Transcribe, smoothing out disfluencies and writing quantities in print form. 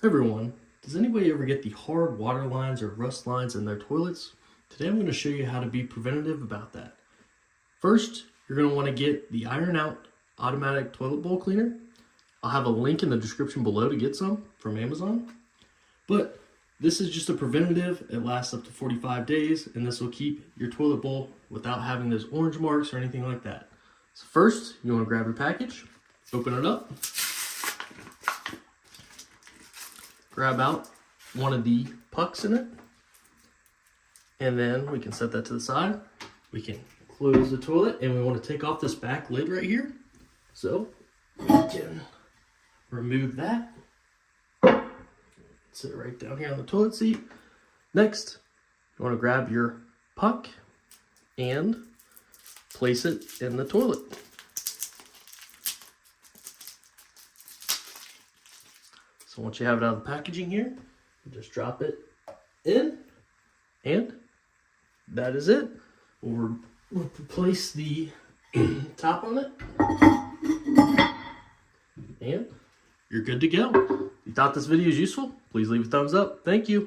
Hey everyone, does anybody ever get the hard water lines or rust lines in their toilets? Today I'm going to show you how to be preventative about that. First, you're going to want to get the Iron Out automatic toilet bowl cleaner. I'll have a link in the description below to get some from Amazon. But this is just a preventative. It lasts up to 45 days and this will keep your toilet bowl without having those orange marks or anything like that. So first, you want to grab your package, open it up. Grab out one of the pucks in it, and then we can set that to the side. We can close the toilet, and we want to take off this back lid right here. So we can remove that. Sit it right down here on the toilet seat. Next, you want to grab your puck and place it in the toilet. So once you have it out of the packaging here, you just drop it in, and that is it. We'll place the top on it, and you're good to go. If you thought this video was useful, please leave a thumbs up. Thank you.